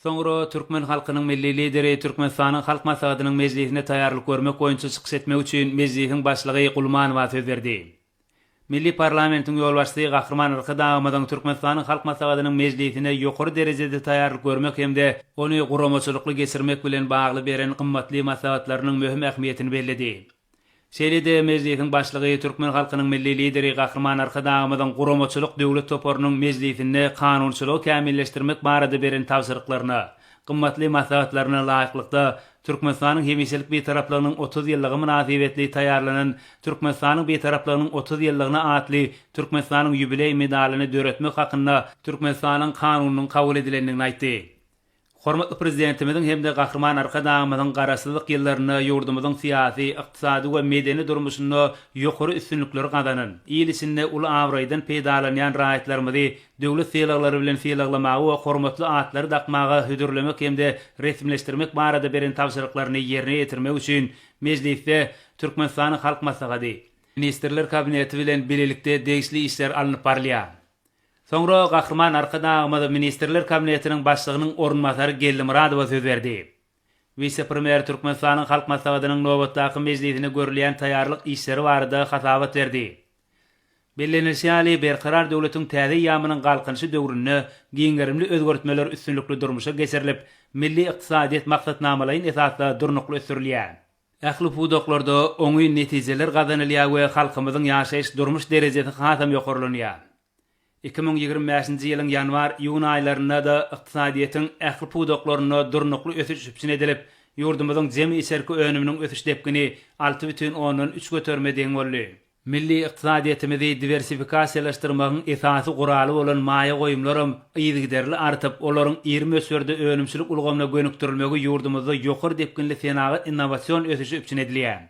Soňra Türkmen halkynyň milli lideri Türkmenistanyň halk maslahatynyň mejlisine taýýarlyk görmek boýunça çykyş etmek üçin mejlisiň başlygy Gulmanowa söz berdi. Milli parlamentiň ýolbaşçysy Gahrman Arkadaýmadyň Türkmenistanyň halk maslahatynyň mejlisine ýokary derejede taýýarlyk görmek hemde ony guramaçylykly geçirmek bilen bagly beren gymmatly maslahatlarynyň möhüm ähmiýetini belledi. Şeýle-de mejlisiň başlygy Türkmen halkynyň milli lideri Gahrman Arkadaýmadyň guramaçylyk döwlet toparynyň mejlisinde kanunçylygy kämilleşdirmek barada beren tawsyrlyklaryna, gymmatly maslahatlaryna laýyklykda Türkmenistanyň hemisilik betaraplygynyň 30 ýyllygy münasibetli taýýarlanan Türkmenistanyň betaraplygynyň 30 ýyllygyna atly Türkmenistanyň ýubiley medalyny döretmek hakynda Türkmenistanyň kanunynyň kabul edilendigini aýtdy. Hormatly prezidentimiziň hemde Gahrman Arkadaýmadyň garasyzlyk ýyllaryny ýurdumyzyň syýasy, ykdysady we medeni durmuşyny ýokary üstünlikleri gazanan, ýyl içinde uly awraýdan peýdalanýan raýatlarymyzy döwlet syýlaglary bilen syýlaglamagy we hormatly atlary dakmagy hüdürlemek hemde resmileşdirmek barada beren tawsyrlyklaryny ýerine ýetirmek üçin mejlisde Türkmenistanyň halk maslahaty, ministrler kabineti bilen birlikde degişli işler alınıp barlýar. Soňra Gahrman Arkadaýmady ministrler kabinetiniň başlygynyň ornmasary Gelli Muradowa söz berdi. Vice-premier Türkmenistanyň halk maslahatynyň nowatdaky mejlisine görülýän taýýarlyk işleri barada hasabat berdi. Bellenilýäli berkarar döwletiň täze ýamynyň galkynşy döwründe giňerimli özgertmeler üstünlikli durmuşa geçirilip, milli ykdysadyýet maksatnamalaryň esasda durnukly ösürilýär. Ähli pudoklarda oňy netijeler gazanylýar we halkymyzyň ýaşaýyş durmuş derejesi hasam ýokarlanýar. 2025-nji ýylyň ýanwar-iýun aýlarynda da ykdysadyýetin ähli pudoklaryna durnukly ösüş üçin edilip, ýurdumyzyň jemy içerki önüminiň ösüş depgini 6,10-3 götermediň boldy. Milli ykdysadyýetimizi diversifikasiýalaşdyrmagyň esasy guraly bolan maýa goýumlarym ýygyderli artyp, olaryň 20 ösürde önümçilik ulgamyna gönükdirilmegi ýurdumyzda ýokary depginli senagat innowasiýon ösüşi üçin edilýär.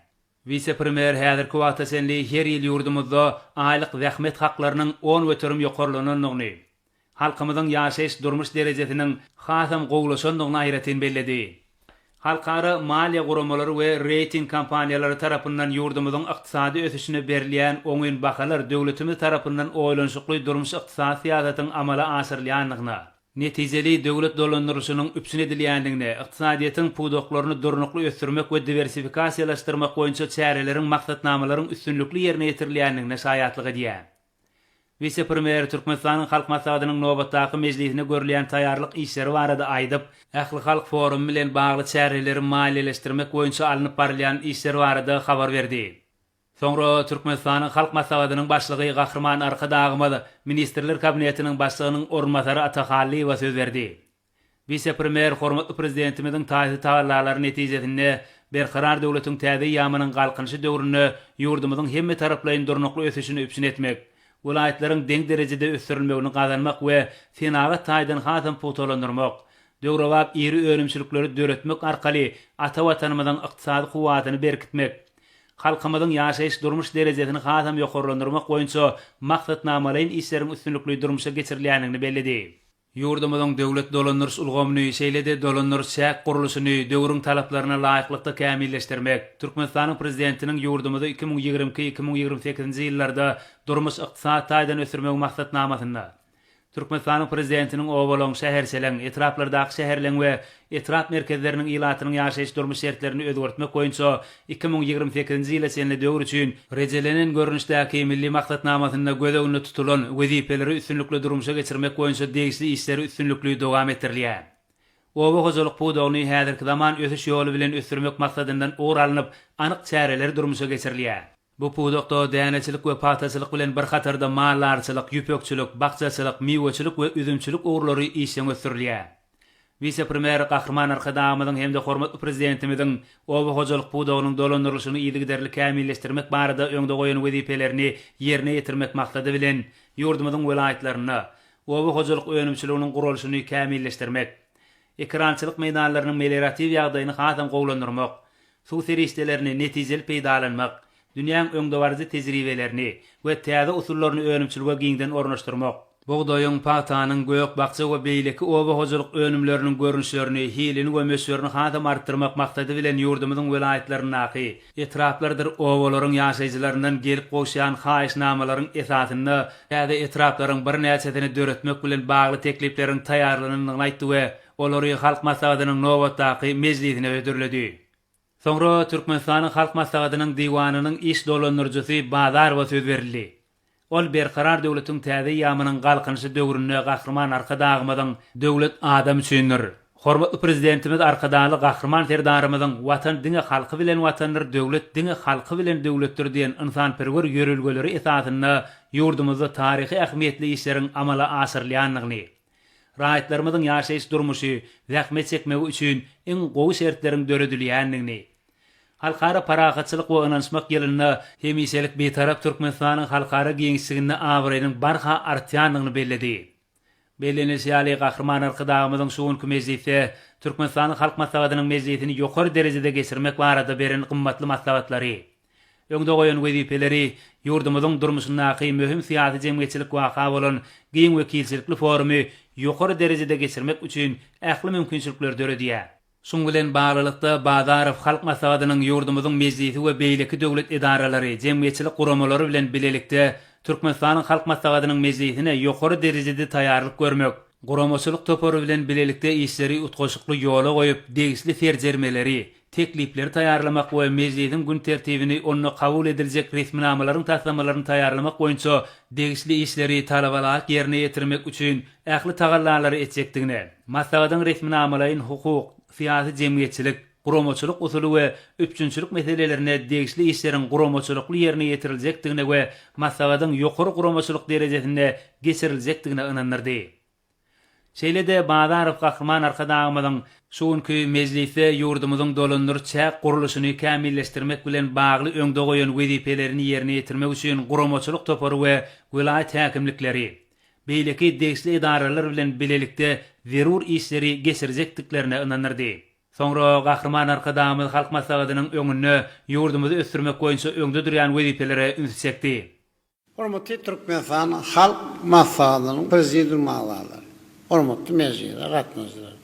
Vice-premier häzirki wagtda senli her ýyl ýurdumyzda aýlyk zähmet haklarynyň 10 göterim ýokarlanyny, halkymyzyň ýaşaýyş durmuş derejesiniň hasam gowlaşandygyny aýratyn belledi. Halkara maliýe guramalary we rating kampaniýalary tarapyndan ýurdumyzyň ykdysady ösüşine berilýän oňyn bahalar döwletimiz tarapyndan oýlanşykly durmuş ykdysady syýasatynyň amala aşyrylýanlygyna, netijeli döwlet dolandyrýyşynyň üpsün edilýändigine, ykdysadyýetin pudoklaryny durnukly ösürmek we diversifikasiýalaşdyrmak boýunça çäreleriň maksatnamalaryň üstünlikli ýerine ýetirilýändigine şaýatlyk edýär. Vice-premier Türkmenistanyň halk maslahatynyň nowatdaky mejlisine görülýän taýýarlyk işleri barada aýdyp, ähli halk forum bilen bagly çäreleri maliýeleşdirmek boýunça alınıp barylýan işleri barada habar berdi. Soňra Türkmenistanyň halk maslahatynyň başlygy Gahrman Arkadaýmady ministrler kabinetiniň başlygynyň ornmasary Atahallywa söz berdi. Vice-premier hormatly prezidentimiziň taýy taýýarlary netijesinde berkarar döwletiň täze ýamynyň galkynşy döwründe ýurdumyzyň hemme taraplaryň durnukly ösüşini üpsün etmek, welaýetlaryň deň derejede ösürilmegini gazanmak we senagat taýdan hasam putolandyrmak, döwrewap ýeri önümçilikleri döretmek arkaly ata watanymyzyň ykdysady kuwatyny berkitmek, halkymyzyň ýaşaýyş durmuş derejesini hasam ýokarlandyrmak boýunça maksatnamalaryň işleriň üstünlikli durmuşa geçirilýändigini belledi. Ýurdumyzyň döwlet dolandyrys ulgamyny, şeýle-de dolandyrys şäk guruluşyny döwrüň talaplaryna laýyklykda kämilleşdirmek, Türkmenistanyň prezidentiniň ýurdumyzda 2022-2028-nji ýyllarda durmuş ykdysady taýdan ösürmek maksatnamasynda Türkmenistanyň prezidentiniň owalaň şäherçeleň, etraplardaky şäherleň we etrap merkezleriniň ilatynyň ýaşaýyş durmuş şertlerini özgertmek boýunça 2028-nji ýyla senli döwür üçin rejelenen görnüşdäki milli maksatnamasyna göze tutulan wezipeleri üstünlikli durmuşa geçirmek boýunça degişli işleri üstünlikli dowam ettirilýär. Owa hojalyk pudogyny häzirki zaman ösüş ýoly bilen ösürmek maksatyndan ugralanyp, anyk çäreler durmuşa geçirilýär. Bu pudokda däneçilik we paýtaçylyk bilen bir hatarda mallarçylyk, ýüpekçilik, bakçaçylyk, miweçilik we üzümçilik ugrulary işe ösürilýär. Vice-premier Gahrman Arkadaýmadyň hemde hormatly prezidentimiziň owa hojalyk pudogynyň dolandyrylşyny ýygyderli kämilleşdirmek barada öňde goýan wezipelerini ýerine ýetirmek maksady bilen ýurdumyzyň welaýetlerini, owa hojalyk önümçiliginiň gurulşyny kämilleşdirmek, ekrançylyk meýdanlarynyň meliorativ ýagdaýyny hasam gowlandyrmak, suw serişdelerini netijeli peýdalanmak, dünýäň öňdewarjy tejribelerini we täze usullaryny önümçiligi giňden ornaşdyrmak, bogdaýyň, patanyň, göýök bakça we beýleki owa hojalyk önümleriniň görnüşlerini, hilini we mösürini hasam artdyrmak maksady bilen ýurdumyzyň welaýetleriniňki etraplardyr owalaryň ýaşaýjylaryndan gelip goşýan haýysnamalaryň esasyny, täze etraplaryň bir näçesini döretmek bilen bagly teklipleriň taýýarlanynyny aýtdy we olary halk maslahatynyň nowatdaky mejlisine ödürledi. Soňra Türkmenistanyň halk maslahatynyň diwanynyň iş dolandyrjysy Bazarowa söz berildi. Ol berkarar döwletiň täze ýamynyň galkynşy döwrüne gahrman arka dagymyň döwlet adam üçindir. Hormatly prezidentimiz arkadaly gahrman terdarymyzyň watan diňe halky bilen watandyr, döwlet diňe halky bilen döwletdir diýen insanperwer ýörelgeleri esasynda ýurdumyzda taryhy ähmiýetli işleriň amala asyrlanlygyny, raýatlarymyzyň ýaşaýyş durmuşy zähmet çekmegi üçin iň gowy şertleriň döredilýänligini, halkara paragatçylyk we ynançmak ýylynda hemiselik betarap Türkmenistanyň halkara giňişliginde awrynyň barha artýanlygyny belledi. Belenesiýaly gahrman arkadagymyzyň şuňky mejlisde Türkmenistanyň halk maslahatynyň mejlisini ýokary derejede geçirmek barada beren gymmatly maslahatlary, öňde goýan wezipeleri, ýurdumyzyň durmuşyndaky möhüm syýasy jemgyýetçilik waka bolan giň wekilçilikli forumy ýokary derejede geçirmek üçin ähli mümkinçilikler döredýär. Şoň bilen baglykda Bazarow halk maslahatynyň ýurdumyzyň mejlisi we beýleki döwlet idaralary, jemgyýetçilik guramalary bilen bilelikde Türkmenistanyň halk maslahatynyň mejlisine ýokary derejede taýýarlyk görmek, guramaçylyk topory bilen bilelikde işleri utgoşukly ýola goýup degisli ferjermeleri, teklipleri taýýarlamak we mejlisiň gün tertibini onu kabul ediljek resminamalaryň taslamalaryny taýýarlamak boýunça degisli işleri talabalar ýerine ýetirmek üçin ähli tagallalary etjekdigine, maslahatyň resminamalaryň hukuk, syýasy jemgyýetçilik, guramaçylyk usuly we üçünçülük meselelerine degisli işleriň guramaçylykly ýerine ýetiriljekdigine we maslahatyň ýokary guramaçylyk derejesinde geçiriljekdigine ynanyrdy. Şeýlede Bazarow gahrman arkadagymyzyň şuňky mejlisde ýurdumyzyň dolandyrçak guruluşyny kämilleşdirmek bilen bagly öňde goýan wezipelerini ýerine ýetirmek üçin guramaçylyk topory we vilayat häkimlikleri, beýleki degisli idaralar bilen bilelikde zerur işleri geçirijekdiklerine ynanyrdy. Soňra gahrman arkadagymyz halk maslahatynyň öňünde ýurdumyzy ösdürmek boýunça öňde durýan wezipelere ünsüçekdi. Hormatly Türkmenistan halk maslahatynyň prezidium agzalary, hormatly mejlisde gatnaşjylar.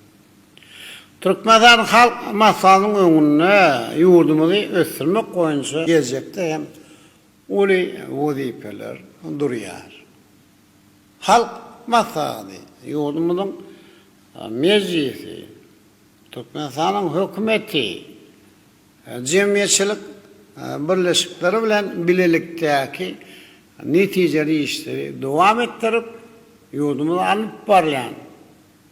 Türkmenistan halk maslahatynyň öňünde ýurdumyzy ösdürmek boýunça geljekde hem uly wezipeler durýar. Halk maslahaty ýurdumyzyň mejlisi, Türkmenistanyň hökümeti, jemgyýetçilik birleşikleri bilen bilelikdäki netijeli işleri dowam etdirip ýurdumyza alyp barýan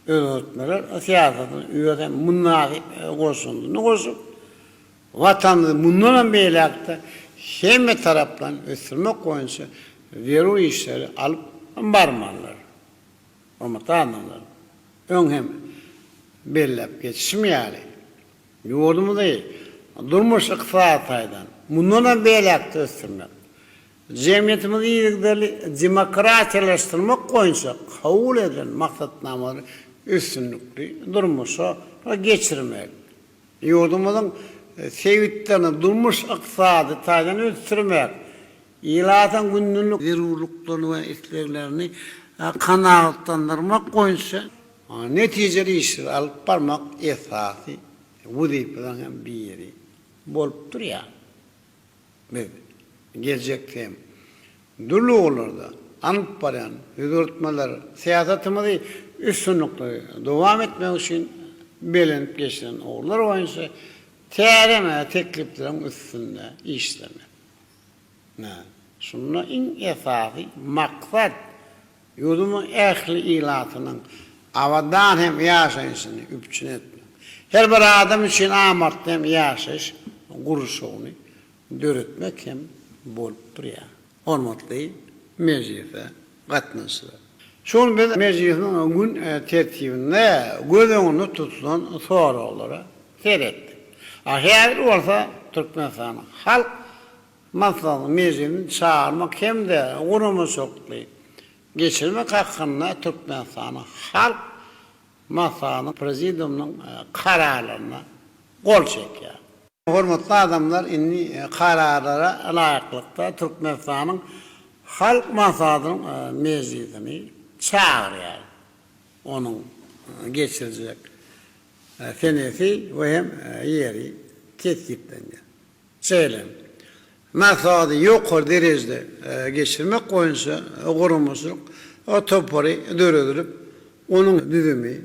öwretmeler syýasatyny ýöne munasip goşundyny goşup watany mundan beýlekde hemme tarapdan ösdürmek boýunça zerur işleri alyp barmalar. Hormatly öňhem bellep geçişmýäli. Ýurdumyzy durmuş ykdysadydan mundan beýlekde ösdürmek, jemgyýetimizi ýigderli demokratiýalaşdyrmak boýunça kabul edilen maksatnamalar üstünlükli durmuşa geçirmek. Ýurdumyzyň sewitlerini durmuş ykdysadydan ösdürmek, ýylatyň gündülik zerurlyklaryny we isleglerini kanagatlandyrmak boýunça netijeli işler alyp barmak esasy wezipelerin biri bolup durýar. Geljekde durlularda alyp barýan öwretmeler syýasatymyzy üstünlikli dowam etmek üçin belenip geçiren oglar boýunça tereme tekliplerin üstünde işlemek. Şunda iň esasy maksat ýurdumyň ähli ilatynyň awadan hem ýaşaýyşyny üpçün etmek. Her bir adam üçin amartly hem ýaşaýyş guruşyny döretmek hem bolup durýar. Hormatly mejlisde gatnaşjylar. Şol bilen mejlisiniň gün tertibinde göz öňünde tutulan soralara seretdik. Ahir bolsa Türkmenistan halk maslahatynyň mejlisini çağırmak hem de guramaçykly geçirmek hakkında Türkmenistan'ın halk maslahatynyň prezidiumynyň kararlaryna gol çekýär. Hormatly adamlar, indi kararlara laýyklykda Türkmenistanyň halk maslahatynyň mejlisini çağırýar. Onuň geçirijek senesi we hem ýeri tespitlenýär. Şeýle maslahaty ýokary derejede geçirmek boýunça guramaçylyk o topory döredilip, onuň düzümi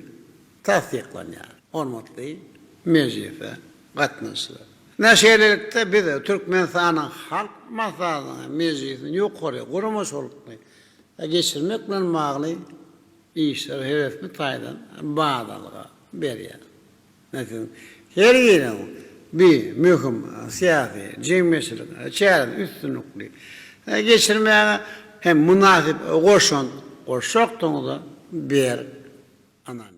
tasdiklanýar. Hormatly mejlise gatnaşylar. Näşelelikde biz de Türkmenistanyň halk maslahatyny mejlisini ýokary gurmaş bolupdy. Geçirmek bilen magly işler heresmi taýdan bağdalyga berýär. Näçe her ýere bir mühim siyasi jemgyýetçilik çären üstünlükli geçirmäge hem münasip goşan goşakdyňda ber anan.